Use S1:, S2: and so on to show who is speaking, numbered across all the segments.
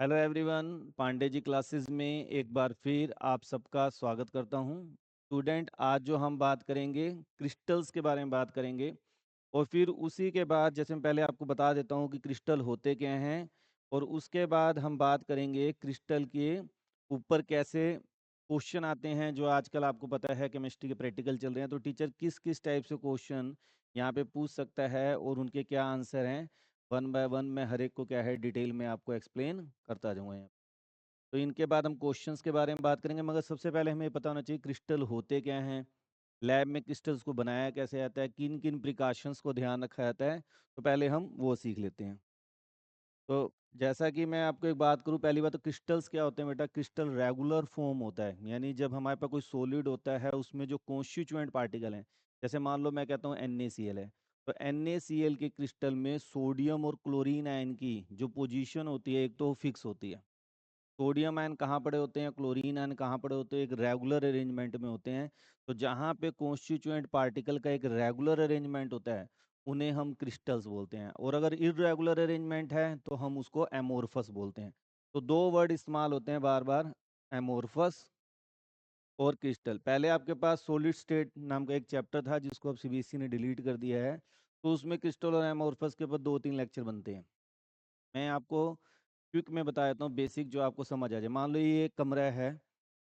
S1: Hello everyone, Pandey ji classes में एक बार फिर आप सबका स्वागत करता हूं। स्टूडेंट, आज जो हम बात करेंगे क्रिस्टल्स के बारे में बात करेंगे। और फिर उसी के बाद जैसे मैं पहले आपको बता देता हूं कि क्रिस्टल होते क्या हैं, और उसके बाद हम बात करेंगे क्रिस्टल के ऊपर कैसे क्वेश्चन आते हैं। जो आजकल आपको पता है केमिस्ट्री के प्रैक्टिकल चल रहे हैं, तो टीचर किस किस टाइप से क्वेश्चन यहाँ पे पूछ सकता है और उनके क्या आंसर हैं, वन बाय वन मैं हर एक को क्या है डिटेल में आपको एक्सप्लेन करता जाऊँगा यहाँ। तो इनके बाद हम क्वेश्चंस के बारे में बात करेंगे, मगर सबसे पहले हमें ये पता होना चाहिए क्रिस्टल होते क्या हैं, लैब में क्रिस्टल्स को बनाया कैसे जाता है, किन किन प्रिकॉशंस को ध्यान रखा जाता है। तो पहले हम वो सीख लेते हैं। तो जैसा कि मैं आपको एक बात करूं, पहली बात तो क्रिस्टल्स क्या होते हैं बेटा। क्रिस्टल रेगुलर फॉर्म होता है, यानी जब हमारे पास कोई सॉलिड होता है उसमें जो कॉन्स्टिट्यूएंट पार्टिकल हैं, जैसे मान लो मैं कहता हूँ NaCl है, तो NaCl के क्रिस्टल में सोडियम और क्लोरीन आयन की जो पोजीशन होती है एक तो फिक्स होती है। सोडियम आयन कहाँ पड़े होते हैं, क्लोरीन आयन कहाँ पड़े होते हैं, एक रेगुलर अरेंजमेंट में होते हैं। तो जहाँ पे कॉन्स्टिट्यूएंट पार्टिकल का एक रेगुलर अरेंजमेंट होता है उन्हें हम क्रिस्टल्स बोलते हैं, और अगर इरेगुलर अरेंजमेंट है तो हम उसको एमोर्फस बोलते हैं। तो दो वर्ड इस्तेमाल होते हैं बार बार, एमोर्फस और क्रिस्टल। पहले आपके पास सॉलिड स्टेट नाम का एक चैप्टर था जिसको अब CBSE ने डिलीट कर दिया है, तो उसमें क्रिस्टल और एमोर्फस के ऊपर 2-3 लेक्चर बनते हैं। मैं आपको क्विक में बता देता हूँ, बेसिक जो आपको समझ आ जाए। मान लो ये एक कमरा है,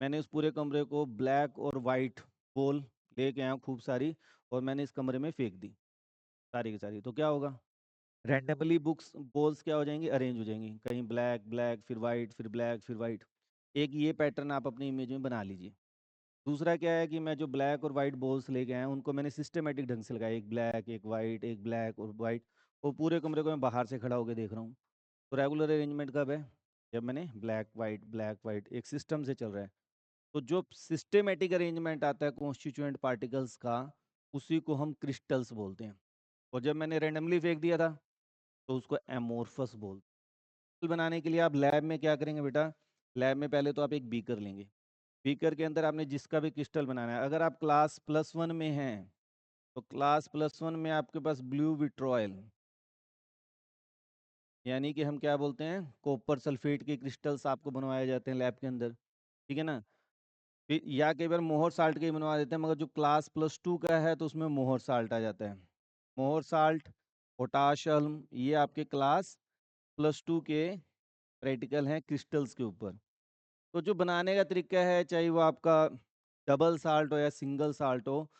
S1: मैंने उस पूरे कमरे को ब्लैक और वाइट बॉल लेके आया हूँ खूब सारी, और मैंने इस कमरे में फेंक दी सारी की सारी, तो क्या होगा, रैंडमली बुक्स बॉल्स क्या हो जाएंगी, अरेंज हो जाएंगी, कहीं ब्लैक ब्लैक फिर वाइट फिर ब्लैक फिर वाइट। एक ये पैटर्न आप अपनी इमेज में बना लीजिए। दूसरा क्या है कि मैं जो ब्लैक और वाइट बॉल्स लेके आया हूँ उनको मैंने सिस्टमेटिक ढंग से लगाया, एक ब्लैक एक वाइट एक ब्लैक और वाइट, और पूरे कमरे को मैं बाहर से खड़ा होकर देख रहा हूँ। तो रेगुलर अरेंजमेंट कब है, जब मैंने ब्लैक वाइट एक सिस्टम से चल रहा है। तो जो सिस्टेमेटिक अरेंजमेंट आता है कॉन्स्टिट्यूएंट पार्टिकल्स का, उसी को हम क्रिस्टल्स बोलते हैं। और जब मैंने रेंडमली फेंक दिया था तो उसको एमोर्फस बोलते हैं। क्रिस्टल बनाने के लिए आप लैब में क्या करेंगे बेटा, लैब में पहले तो आप एक बीकर लेंगे। बीकर के अंदर आपने जिसका भी क्रिस्टल बनाना है, अगर आप क्लास +1 में हैं तो क्लास +1 में आपके पास ब्लू विट्रॉयल, यानी कि हम क्या बोलते हैं, कॉपर सल्फेट के क्रिस्टल्स आपको बनवाए जाते हैं लैब के अंदर, ठीक है ना। फिर या कई बार मोहर साल्ट के ही बनवा देते हैं, मगर जो क्लास +2 का है तो उसमें मोहर साल्ट आ जाता है। मोहर साल्ट, पोटाशियम, ये आपके क्लास +2 के प्रैक्टिकल हैं क्रिस्टल्स के ऊपर। तो जो बनाने का तरीका है, चाहे वो आपका डबल साल्ट हो या सिंगल साल्ट हो,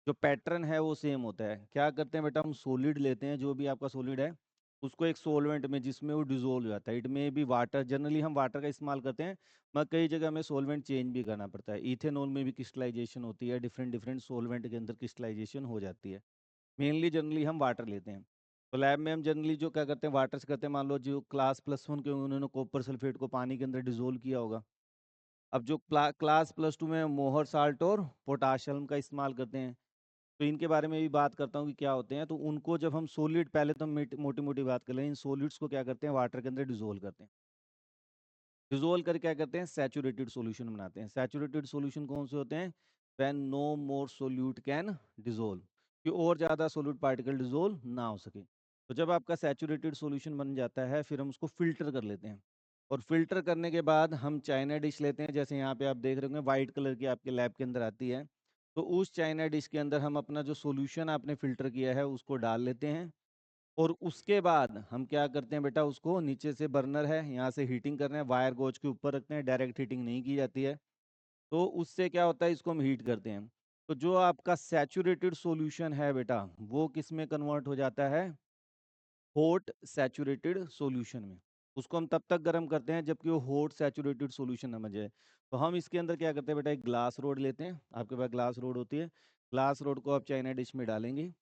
S1: जो पैटर्न है वो सेम होता है। क्या करते हैं बेटा, हम सॉलिड लेते हैं, जो भी आपका सॉलिड है उसको एक सोलवेंट में जिसमें वो डिजोल्व हो जाता है। इट में भी वाटर, जनरली हम वाटर का इस्तेमाल करते हैं, मगर कई जगह हमें सोलवेंट चेंज भी करना पड़ता है। इथेनॉल में भी क्रिस्टलाइजेशन होती है, डिफरेंट डिफरेंट सोलवेंट के अंदर क्रिस्टलाइजेशन हो जाती है। मेनली जनरली हम वाटर लेते हैं। तो लैब में हम जनरली जो क्या करते हैं, वाटर से करते हैं। मान लो जो क्लास +1 के उन्होंने कॉपर सल्फेट को पानी के अंदर डिजोल्व किया होगा। अब जो क्लास +2 में मोहर साल्ट और पोटाशियम का इस्तेमाल करते हैं, तो इनके बारे में भी बात करता हूँ कि क्या होते हैं। तो उनको जब हम सॉलिड, पहले तो हम मोटी मोटी बात कर लें, इन सॉलिड्स को क्या करते हैं, वाटर के अंदर डिजोल्व करते हैं। डिजोल्व करके क्या करते हैं, सैचुरेटेड सॉल्यूशन बनाते हैं। सैचुरेटेड सॉल्यूशन कौन से होते हैं, when no more solute can dissolve, कि और ज़्यादा सोल्यूट पार्टिकल डिजोल्व ना हो सके। तो जब आपका सैचुरेटेड सॉल्यूशन बन जाता है, फिर हम उसको फिल्टर कर लेते हैं। और फिल्टर करने के बाद हम चाइना डिश लेते हैं, जैसे यहाँ पे आप देख रहे होंगे वाइट कलर की आपके लैब के अंदर आती है। तो उस चाइना डिश के अंदर हम अपना जो सॉल्यूशन आपने फिल्टर किया है उसको डाल लेते हैं। और उसके बाद हम क्या करते हैं बेटा, उसको नीचे से बर्नर है यहाँ से हीटिंग कर रहे हैं, वायर गोज के ऊपर रखते हैं, डायरेक्ट हीटिंग नहीं की जाती है। तो उससे क्या होता है, इसको हम हीट करते हैं। तो जो आपका सैचुरेटेड सॉल्यूशन है बेटा, वो किस में कन्वर्ट हो जाता है, हॉट सैचुरेटेड सॉल्यूशन में। उसको हम तब तक गर्म करते हैं जबकि वो हॉट सैचुरेटेड सॉल्यूशन ना बन जाए। तो हम इसके अंदर क्या करते हैं बेटा, एक ग्लास रोड लेते हैं, आपके पास ग्लास रोड होती है। ग्लास रोड को आप चाइना डिश में डालेंगे,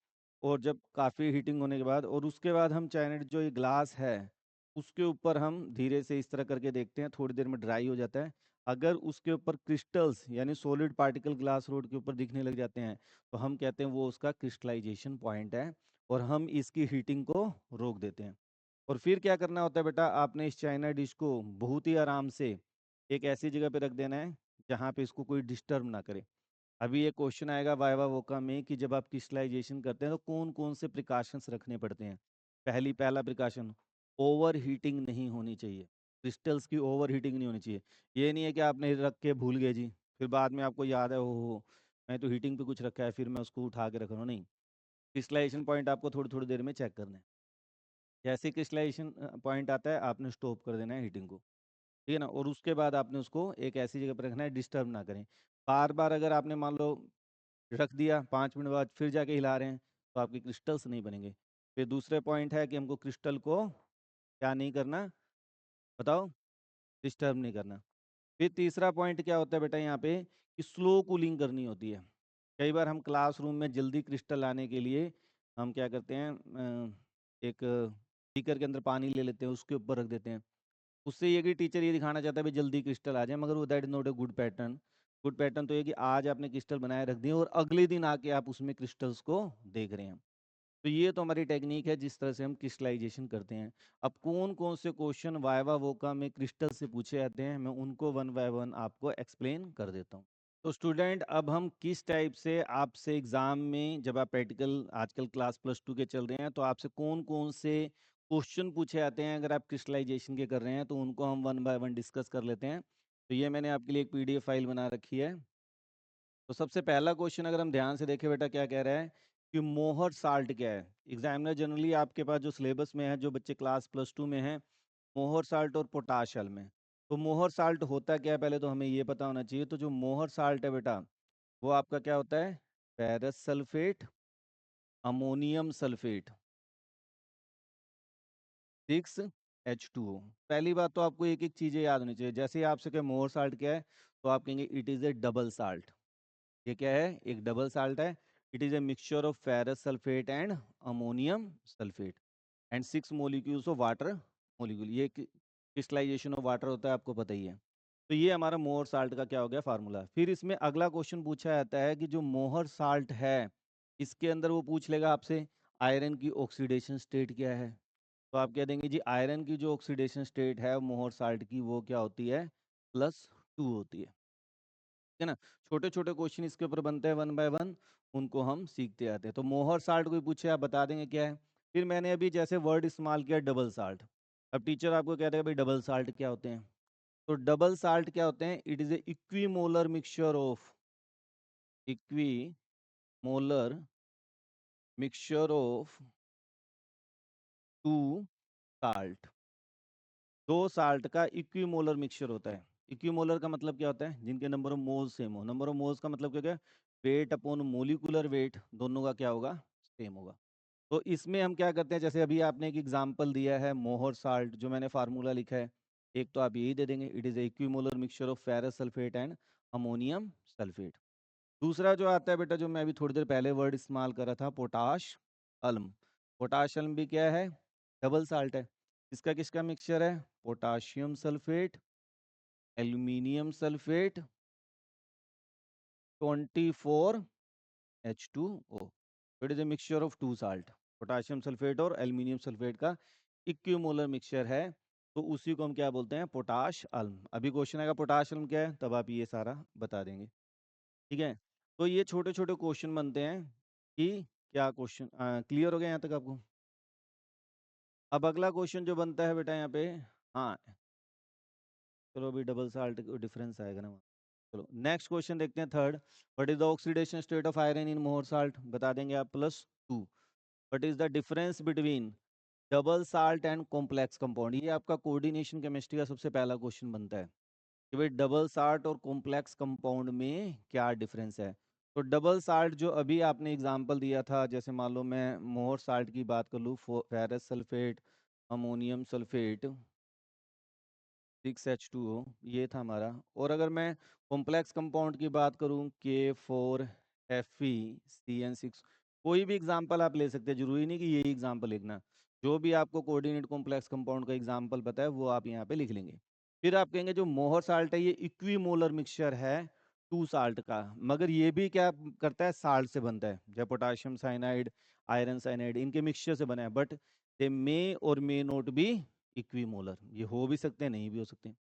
S1: और जब काफ़ी हीटिंग होने के बाद, और उसके बाद हम चाइना डिश जो ये ग्लास है उसके ऊपर हम धीरे से इस तरह करके देखते हैं, थोड़ी देर में ड्राई हो जाता है। अगर उसके ऊपर क्रिस्टल्स यानी सॉलिड पार्टिकल ग्लास रोड के ऊपर दिखने लग जाते हैं, तो हम कहते हैं वो उसका क्रिस्टलाइजेशन पॉइंट है, और हम इसकी हीटिंग को रोक देते हैं। और फिर क्या करना होता है बेटा, आपने इस चाइना डिश को बहुत ही आराम से एक ऐसी जगह पे रख देना है जहाँ पे इसको कोई डिस्टर्ब ना करे। अभी ये क्वेश्चन आएगा वाइवा वोका में कि जब आप क्रिस्टलाइजेशन करते हैं तो कौन कौन से प्रिकॉशंस रखने पड़ते हैं। पहला प्रिकॉशन, ओवर हीटिंग नहीं होनी चाहिए। क्रिस्टल्स की ओवर हीटिंग नहीं होनी चाहिए। ये नहीं है कि आपने रख के भूल गए जी, फिर बाद में आपको याद है हो मैं तो हीटिंग पे कुछ रखा है, फिर मैं उसको उठा के रख रहा हूँ, नहीं। क्रिस्टलाइजेशन पॉइंट आपको थोड़ी थोड़ी देर में चेक करना है। जैसे क्रिस्टलाइजेशन पॉइंट आता है आपने स्टॉप कर देना है हीटिंग को, ठीक है ना। और उसके बाद आपने उसको एक ऐसी जगह पर रखना है डिस्टर्ब ना करें। बार बार अगर आपने मान लो रख दिया, 5 मिनट बाद फिर जाके हिला रहे हैं, तो आपके क्रिस्टल्स नहीं बनेंगे। फिर दूसरे पॉइंट है कि हमको क्रिस्टल को क्या नहीं करना, बताओ, डिस्टर्ब नहीं करना। फिर तीसरा पॉइंट क्या होता है बेटा यहाँ पे, कि स्लो कूलिंग करनी होती है। कई बार हम क्लासरूम में जल्दी क्रिस्टल लाने के लिए हम क्या करते हैं, एक बीकर के अंदर पानी ले लेते हैं, उसके ऊपर रख देते हैं। उससे ये कि टीचर ये दिखाना चाहता है भाई जल्दी क्रिस्टल आ जाए, मगर वो that is not a good pattern. Good pattern तो ये कि आज आपने क्रिस्टल बनाए रख दिए और अगले दिन आके आप उसमें क्रिस्टल्स को देख रहे हैं। तो ये तो हमारी टेक्निक है जिस तरह से हम क्रिस्टलाइजेशन करते हैं। अब कौन कौन से क्वेश्चन वाइवा वोका में क्रिस्टल से पूछे जाते हैं, मैं उनको वन बाय वन आपको एक्सप्लेन कर देता हूँ। तो स्टूडेंट, अब हम किस टाइप से आपसे एग्जाम में, जब आप प्रैक्टिकल आजकल क्लास +2 के चल रहे हैं, तो आपसे कौन कौन से क्वेश्चन पूछे जाते हैं अगर आप क्रिस्टलाइजेशन के कर रहे हैं, तो उनको हम वन बाय वन डिस्कस कर लेते हैं। तो ये मैंने आपके लिए एक PDF फाइल बना रखी है। तो सबसे पहला क्वेश्चन अगर हम ध्यान से देखें बेटा, क्या कह रहा है कि मोहर साल्ट क्या है। एग्जामिनर जनरली आपके पास जो सिलेबस में है, जो बच्चे क्लास +2 में हैं, मोहर साल्ट और पोटाश में। तो मोहर साल्ट होता क्या है पहले तो हमें ये पता होना चाहिए। तो जो मोहर साल्ट है बेटा, वो आपका क्या होता है, ferrous sulphate, ammonium sulphate, 6H2O। पहली बात तो आपको एक एक चीजें याद होनी चाहिए। जैसे ही आपसे कहे मोहर साल्ट क्या है, तो आप कहेंगे it is A double salt. ये क्या है, एक डबल साल्ट है। It is a mixture of ferrous sulphate and ammonium sulphate and 6 molecules of water molecule. ये क्रिस्टलाइजेशन ऑफ वाटर होता है, आपको पता ही है। तो ये हमारा मोहर साल्ट का क्या हो गया फार्मूला। फिर इसमें अगला क्वेश्चन पूछा जाता है कि जो मोहर साल्ट है, इसके अंदर वो पूछ लेगा आपसे आयरन की ऑक्सीडेशन स्टेट क्या है। तो आप कह देंगे जी आयरन की जो ऑक्सीडेशन स्टेट है मोहर साल्ट की, वो क्या होती है, +2 होती है ना। छोटे छोटे क्वेश्चन इसके ऊपर बनते हैं वन बाय वन, उनको हम सीखते आते हैं। तो मोहर साल्ट कोई पूछे आप बता देंगे क्या है। फिर मैंने अभी जैसे वर्ड इस्तेमाल किया डबल साल्ट। अब टीचर आपको कहते हैं भाई डबल साल्ट क्या होते हैं। तो डबल साल्ट क्या होते हैं, it is a equimolar mixture of, equimolar mixture of two salt. दो साल्ट का इक्विमोलर मिक्सचर होता है। इक्विमोलर का मतलब क्या होता है, जिनके नंबर ऑफ मोल्स सेम हो। नंबर ऑफ मोल्स का मतलब क्या है, वेट अपॉन मोलिकुलर वेट, दोनों का क्या होगा, सेम होगा। तो इसमें हम क्या करते हैं, जैसे अभी आपने एक एग्जांपल दिया है मोहर साल्ट, जो मैंने फार्मूला लिखा है, एक तो आप यही दे देंगे, it is equimolar mixture of ferrous sulphate and ammonium sulphate. दूसरा जो आता है बेटा, जो मैं अभी थोड़ी देर पहले वर्ड इस्तेमाल कर रहा था, पोटाश अल्म। पोटाश अल्म भी क्या है, डबल साल्ट है। इसका किसका मिक्सचर है, potassium sulphate, aluminium sulphate, 24H2O। It is a mixture of two salt. Potassium sulphate और एल्यूमिनियम सल्फेट का इक्विमोलर मिक्सचर है, तो उसी को हम क्या बोलते हैं, पोटाश अल्म। अभी क्वेश्चन आएगा पोटाश अल्म क्या है, तब आप ये सारा बता देंगे, ठीक है। तो ये छोटे छोटे क्वेश्चन बनते हैं कि क्या क्वेश्चन क्लियर हो गया यहाँ तक आपको। अब अगला क्वेश्चन जो बनता है बेटा यहाँ पे, हाँ चलो अभी डबल साल्ट डिफरेंस आएगा ना। चलो नेक्स्ट क्वेश्चन देखते हैं, third. What is the oxidation state of iron in मोहर साल्ट, बता देंगे आप, +2। What is the difference between double salt and complex compound. ये आपका कोऑर्डिनेशन केमिस्ट्री का सबसे पहला क्वेश्चन बनता है कि भाई डबल साल्ट और कॉम्प्लेक्स कंपाउंड में क्या डिफरेंस है। तो डबल साल्ट जो अभी आपने एग्जांपल दिया था, जैसे मान लो मैं मोहर साल्ट की बात कर लूँ, ferrous sulphate, ammonium sulphate, 6H2O, ये था हमारा। और अगर मैं कॉम्प्लेक्स कंपाउंड की बात करूं, K4FeCN6, कोई भी एग्जांपल आप ले सकते हैं, जरूरी नहीं कि यही एग्जांपल लिखना। जो भी आपको कोऑर्डिनेट कॉम्प्लेक्स कंपाउंड का एग्जांपल पता है वो आप यहाँ पे लिख लेंगे। फिर आप कहेंगे जो मोहर साल्ट है ये इक्विमोलर मिक्सचर है टू साल्ट का, मगर ये भी क्या करता है, साल्ट से बनता है, जब पोटाशियम साइनाइड, आयरन साइनाइड, इनके मिक्सचर से बना है। बट दे मे और मे नॉट बी इक्विमोलर, ये हो भी सकते हैं नहीं भी हो सकते हैं।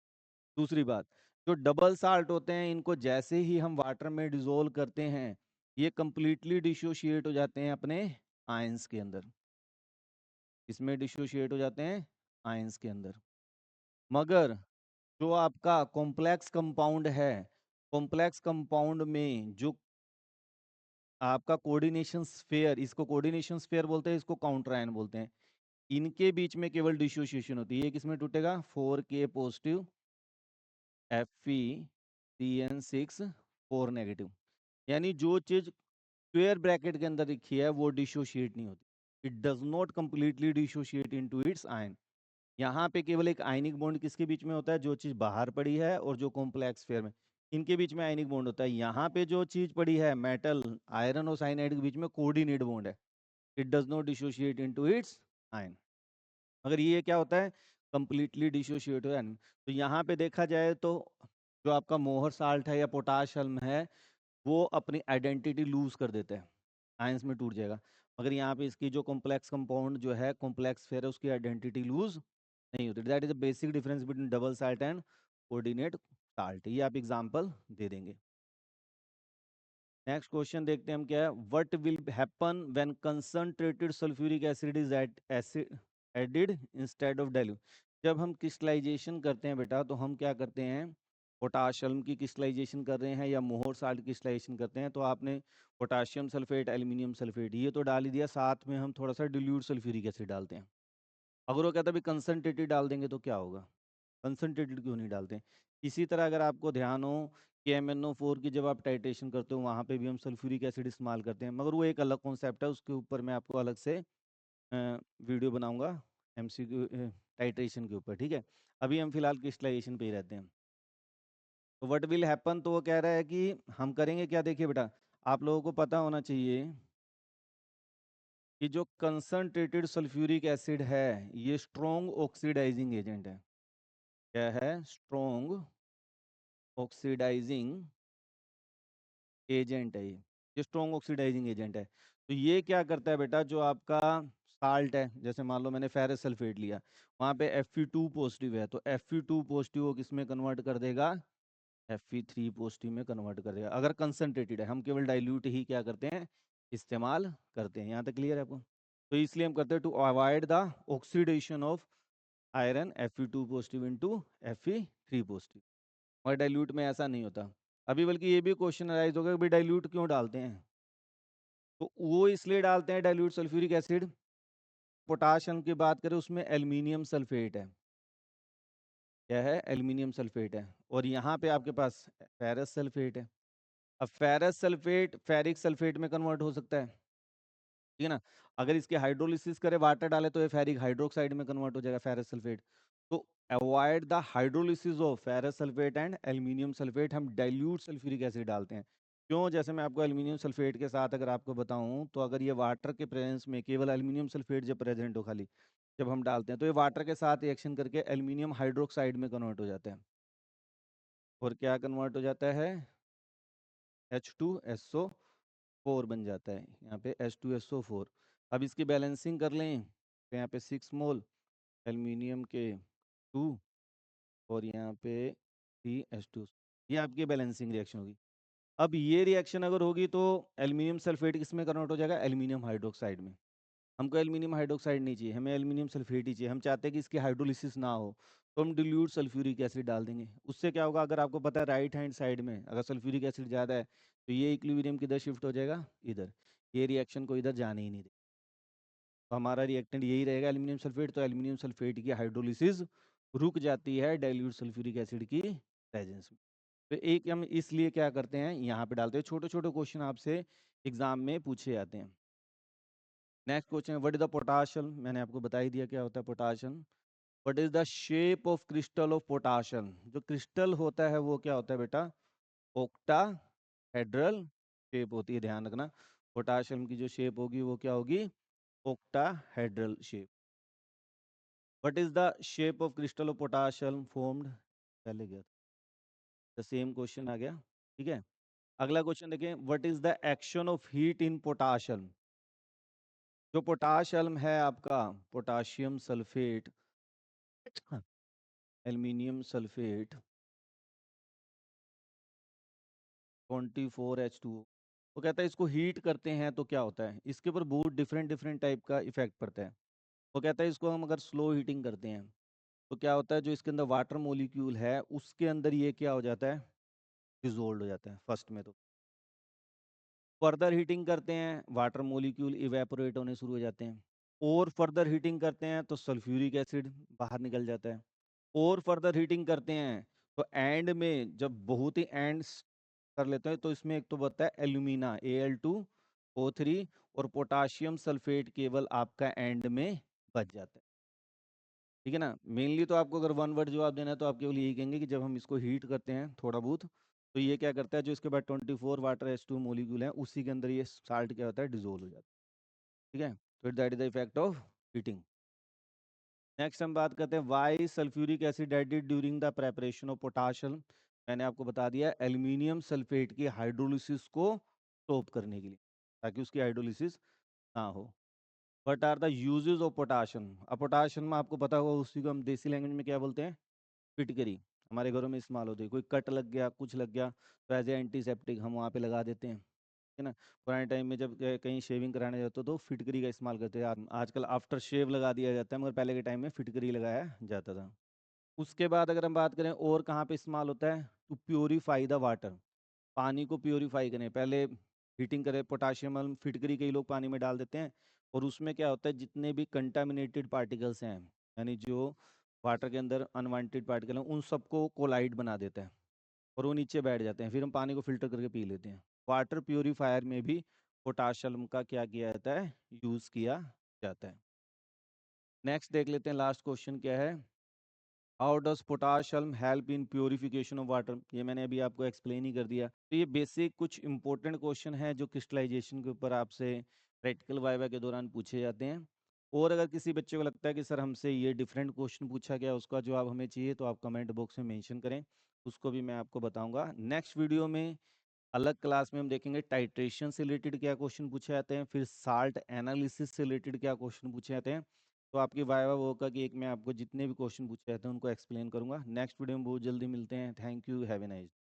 S1: दूसरी बात, जो डबल साल्ट होते हैं, इनको जैसे ही हम वाटर में डिसोल्व करते हैं, ये कंप्लीटली डिसोशिएट हो जाते हैं अपने आयंस के अंदर। इसमें डिसोशिएट हो जाते हैं आयंस के अंदर। मगर जो आपका कॉम्प्लेक्स कंपाउंड है, कॉम्प्लेक्स कंपाउंड में जो आपका कोऑर्डिनेशन स्फीयर, इसको कोऑर्डिनेशन स्फीयर बोलते हैं, इसको काउंटर आयन बोलते हैं, इनके बीच में केवल डिसोसिएशन होती है। ये किसमें टूटेगा? 4K positive Fe3n6 4 negative. यानी जो चीज स्क्वायर ब्रैकेट के अंदर लिखी है वो डिसोशिएट नहीं होती। It does not completely dissociate into its ion. यहाँ पे केवल एक आयनिक बॉन्ड किसके बीच में होता है? जो चीज बाहर पड़ी है और जो कॉम्प्लेक्स स्फीयर में, इनके बीच में आयनिक बॉन्ड होता है। यहाँ पे जो चीज पड़ी है मेटल, आयरन और साइनाइड के बीच में कोऑर्डिनेट बॉन्ड है। It does not dissociate into its ion. अगर ये क्या होता है? कंप्लीटली डिसोशिएट हो। तो यहाँ पे देखा जाए तो जो आपका मोहर साल्ट है या पोटाश अम्ल है वो अपनी आइडेंटिटी लूज कर देते हैं, आयंस में टूट जाएगा। मगर यहाँ पे इसकी जो कॉम्प्लेक्स कंपाउंड जो है, कॉम्प्लेक्स फेयर है, उसकी आइडेंटिटी लूज नहीं होती। That is the basic difference between double salt and coordinate salt. ये आप एग्जांपल दे देंगे। नेक्स्ट क्वेश्चन देखते हैं हम क्या है। What will happen when concentrated sulphuric acid is added instead of dilute? जब हम क्रिस्टलाइजेशन करते हैं बेटा तो हम क्या करते हैं? पोटाशियम की क्रिस्टलाइजेशन कर रहे हैं या मोहर साल्ट क्रिस्टलाइजेशन करते हैं तो आपने पोटाशियम सल्फेट, एल्यूमिनियम सल्फेट ये तो डाल ही दिया, साथ में हम थोड़ा सा डिल्यूट सल्फ्यूरिक एसिड डालते हैं। अगर वो कहता है कंसनट्रेटेड डाल देंगे तो क्या होगा? कंसनट्रेटेड क्यों नहीं डालते? इसी तरह अगर आपको ध्यान हो कि MnO4 की जब आप टाइट्रेशन करते हो वहाँ पे भी हम सल्फ्यूरिक एसिड इस्तेमाल करते हैं, मगर वो एक अलग कॉन्सेप्ट है, उसके ऊपर मैं आपको अलग से वीडियो बनाऊंगा MCQ टाइट्रेशन के ऊपर, ठीक है। अभी हम फिलहाल क्रिस्टलाइजेशन पे ही रहते हैं। तो व्हाट विल हैपन, तो वो कह रहा है कि हम करेंगे क्या। देखिए बेटा, आप लोगों को पता होना चाहिए कि जो कंसंट्रेटेड सल्फ्यूरिक एसिड है ये स्ट्रॉन्ग ऑक्सीडाइजिंग एजेंट है। क्या है? स्ट्रॉन्ग ऑक्सीडाइजिंग एजेंट है ये स्ट्रॉन्ग ऑक्सीडाइजिंग एजेंट है। तो ये क्या करता है बेटा, जो आपका साल्ट है, जैसे मान लो मैंने फेरस सल्फेट लिया, वहाँ पे Fe2 पॉजिटिव है, तो Fe2 पॉजिटिव को किस में कन्वर्ट कर देगा? Fe3 पॉजिटिव में कन्वर्ट कर देगा। अगर कंसंट्रेटेड है, हम केवल डाइल्यूट ही क्या करते हैं? इस्तेमाल करते हैं। यहाँ तक क्लियर है आपको? तो इसलिए हम करते हैं to avoid the oxidation of iron Fe2 positive into Fe3 positive. और डाइल्यूट में ऐसा नहीं होता। अभी बल्कि ये भी क्वेश्चन अराइज होगा कि भाई डाइल्यूट क्यों डालते हैं? तो वो इसलिए डालते हैं डाइल्यूट सल्फ्यूरिक एसिड। पोटाशियम की बात करें उसमें एल्यूमिनियम सल्फेट है। क्या है? एल्यूमिनियम सल्फेट है। और यहाँ पे आपके पास फेरस सल्फेट है। अब फेरस सल्फेट फेरिक सल्फेट में कन्वर्ट हो सकता है, ठीक है ना। अगर इसके हाइड्रोलिसिस करे, वाटर डाले, तो ये फेरिक हाइड्रोक्साइड में कन्वर्ट हो जाएगा, फेरस सल्फेट। तो avoid the hydrolysis of ferrous sulphate and aluminium sulphate, हम डाइल्यूट सल्फ्यूरिक एसिड डालते हैं। क्यों? जैसे मैं आपको एल्यूमिनियम सल्फेट के साथ अगर आपको बताऊं, तो अगर ये वाटर के प्रेजेंस में केवल एल्यूमिनियम सल्फेट जब प्रेजेंट हो खाली, जब हम डालते हैं तो ये वाटर के साथ रिएक्शन करके एल्यूमिनियम हाइड्रोक्साइड में कन्वर्ट हो जाता है। और क्या कन्वर्ट हो जाता है? H2SO4 बन जाता है। यहाँ पे H2SO4। अब इसकी बैलेंसिंग कर लें तो यहाँ पे 6 मोल एल्यूमिनियम के 2 और यहाँ पे 3H2। ये आपकी बैलेंसिंग रिएक्शन होगी। अब ये रिएक्शन अगर होगी तो एल्यूमिनियम सल्फेट किस में कन्वर्ट हो जाएगा? एल्यूमिनियम हाइड्रोक्साइड में। हमको एल्यूमिनियम हाइड्रोक्साइड नहीं चाहिए, हमें एल्यूमिनियम सल्फेट ही चाहिए। हम चाहते हैं कि इसकी हाइड्रोलिसिस ना हो, तो हम डिल्यूट सल्फ्यूरिक एसिड डाल देंगे। उससे क्या होगा? अगर आपको पता है राइट हैंड साइड में अगर सल्फ्यूरिक एसिड ज़्यादा है तो ये इक्विलिब्रियम किधर शिफ्ट हो जाएगा? इधर। ये रिएक्शन को इधर जाने ही नहीं देगा। तो हमारा रिएक्टेंट यही रहेगा एल्यूमिनियम सल्फेट। तो एल्यूमिनियम सल्फेट की हाइड्रोलिसिस रुक जाती है डाइल्यूट सल्फ्यूरिक एसिड की प्रेजेंस में। तो एक हम इसलिए क्या करते हैं, यहाँ पे डालते हैं। छोटे छोटे क्वेश्चन आपसे एग्जाम में पूछे जाते हैं। नेक्स्ट क्वेश्चन है, व्हाट इज द पोटाशियम? मैंने आपको बता ही दिया क्या होता है potassium. What is the shape of crystal of potassium? जो क्रिस्टल होता है वो क्या होता है बेटा? ओक्टाहेड्रल शेप होती है, ध्यान रखना। पोटाशियम की जो शेप होगी वो क्या होगी? Octahedral shape. What is the shape of crystal of potassium formed? पहले गया द सेम क्वेश्चन आ गया, ठीक है। अगला क्वेश्चन देखें, what is the action of heat in potassium? जो पोटाशियम है आपका, potassium sulphate, aluminium sulphate 24H2O, वो कहता है इसको हीट करते हैं तो क्या होता है? इसके ऊपर बहुत डिफरेंट डिफरेंट टाइप का इफेक्ट पड़ता है। वो कहता है इसको हम अगर स्लो हीटिंग करते हैं तो क्या होता है, जो इसके अंदर वाटर मोलिक्यूल है उसके अंदर ये क्या हो जाता है, डिजोल्व हो जाता है फर्स्ट में। तो फर्दर हीटिंग करते हैं, वाटर मोलिक्यूल इवेपोरेट होने शुरू हो जाते हैं। और फर्दर हीटिंग करते हैं तो सल्फ्यूरिक एसिड बाहर निकल जाता है। और फर्दर हीटिंग करते हैं तो एंड में जब बहुत ही एंड्स कर लेते हैं तो इसमें एक तो बनता है एल्यूमिना Al2O3, और पोटाशियम सल्फेट केवल आपका एंड में बच जाता है। ठीक है ना। मेनली तो आपको अगर वन वर्ड जवाब देना है तो आप केवल यही कहेंगे कि जब हम इसको हीट करते हैं थोड़ा बहुत, तो ये क्या करता है, जो इसके बाद 24 वाटर H2 मोलिक्यूल है उसी के अंदर ये साल्ट क्या होता है, डिजोल्व हो जाता है। ठीक है, तो that is the effect of heating. Next हम बात करते हैं why sulphuric acid added during the preparation of potassium. मैंने आपको बता दिया, एल्यूमिनियम सल्फेट की हाइड्रोलिसिस को स्टॉप करने के लिए, ताकि उसकी हाइड्रोलिसिस ना हो। What are the uses of potassium. अब पोटाशियम में आपको पता होगा, उसी को हम देसी लैंग्वेज में क्या बोलते हैं, फिटकरी। हमारे घरों में इस्तेमाल होती है, कोई कट लग गया कुछ लग गया तो एज ए एंटीसेप्टिक हम वहाँ पे लगा देते हैं। है ना। पुराने टाइम में जब कहीं शेविंग कराने जाते तो फिटकरी का इस्तेमाल करते हैं। आजकल आफ्टर शेव लगा दिया जाता है, मगर पहले के टाइम में फिटकरी लगाया जाता था। उसके बाद अगर हम बात करें और कहाँ पे इस्तेमाल होता है, टू प्योरीफाई द वाटर। पानी को प्योरीफाई करें, पहले हीटिंग करें, पोटाशियम हम फिटकरी कई लोग पानी में डाल देते हैं, और उसमें क्या होता है, जितने भी कंटामिनेटेड पार्टिकल्स हैं, यानी जो वाटर के अंदर अनवांटेड पार्टिकल हैं, उन सबको कोलाइड बना देता है और वो नीचे बैठ जाते हैं, फिर हम पानी को फिल्टर करके पी लेते हैं। वाटर प्योरीफायर में भी पोटाशियम का क्या किया जाता है, यूज़ किया जाता है। नेक्स्ट देख लेते हैं, लास्ट क्वेश्चन क्या है, how does potassium help in purification of water. ये मैंने अभी आपको एक्सप्लेन ही कर दिया। तो ये बेसिक कुछ इंपॉर्टेंट क्वेश्चन है जो क्रिस्टलाइजेशन के ऊपर आपसे प्रैक्टिकल वाइवा के दौरान पूछे जाते हैं। और अगर किसी बच्चे को लगता है कि सर हमसे ये डिफरेंट क्वेश्चन पूछा गया, उसका जवाब हमें चाहिए, तो आप कमेंट बॉक्स में मेंशन करें, उसको भी मैं आपको बताऊंगा। नेक्स्ट वीडियो में अलग क्लास में हम देखेंगे टाइट्रेशन से रिलेटेड क्या क्वेश्चन पूछे जाते हैं, फिर साल्ट एनालिसिस से रिलेटेड क्या क्वेश्चन पूछे जाते हैं। तो आपकी वाइवा वो होगा कि एक मैं आपको जितने भी क्वेश्चन पूछे जाते हैं उनको एक्सप्लेन करूंगा। नेक्स्ट वीडियो में बहुत जल्दी मिलते हैं। Thank you, have a nice.